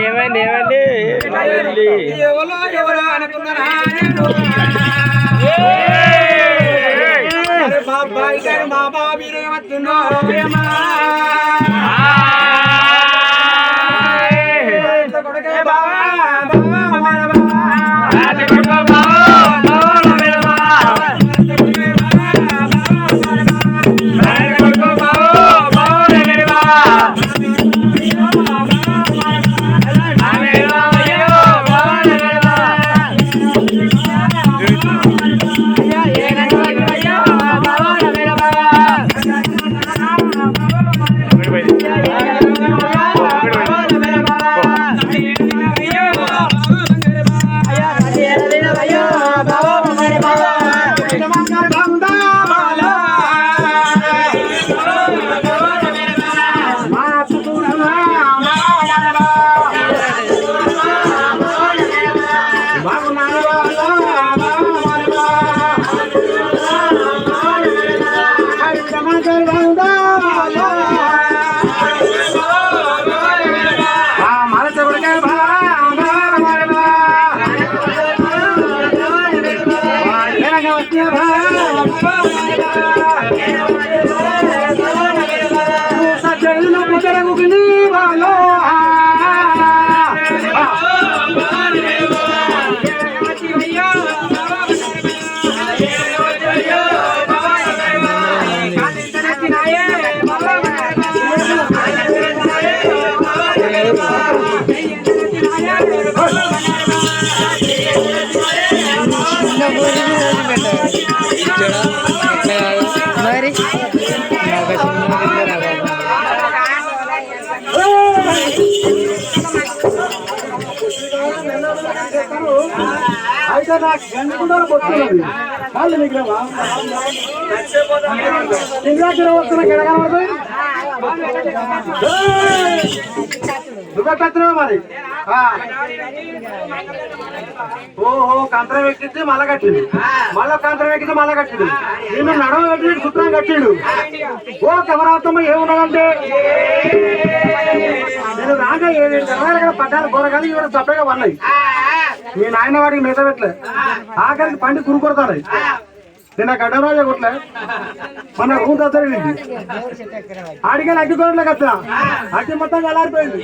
ఏమండి ఎవరో ఎవరో అనుకున్నారా మా అబ్బాయి గారు మా బాబీ రేమత్తున్నో కొడుకే బావా మరి అయితే నాకు గంటకుండాలు కొట్టుకున్నది వాళ్ళు నిగ్రహమా నిగ్రహ వస్తున్నా కెడగనబడుతుంది దుఃఖపెత్తనా మరి ఓహో కంత్రం ఎక్కించి మళ్ళా కట్టిండు మళ్ళా కంత్రం ఎక్కించి మళ్ళా కట్టిండు నిన్ను నడవ కట్టిండు సుత్రం కట్టిండు ఓ కెమరాత్తమ్మ ఏమున్నాడంటే నేను రాగా 7 జనాలు పడ్డాను కూరగాయలు ఇవాళ చప్పగా పడినాయి మీ నాయన వాడికి మిగతా పెట్టలే ఆఖరికి పండి కురుకొడతాడు నిన్న గడ్డరాజే కొట్లే మన రూమ్ తగ్గ ఆడికి అగ్గి కొరట్లే కదా అగ్గి మొత్తం వెళ్ళారిపోయింది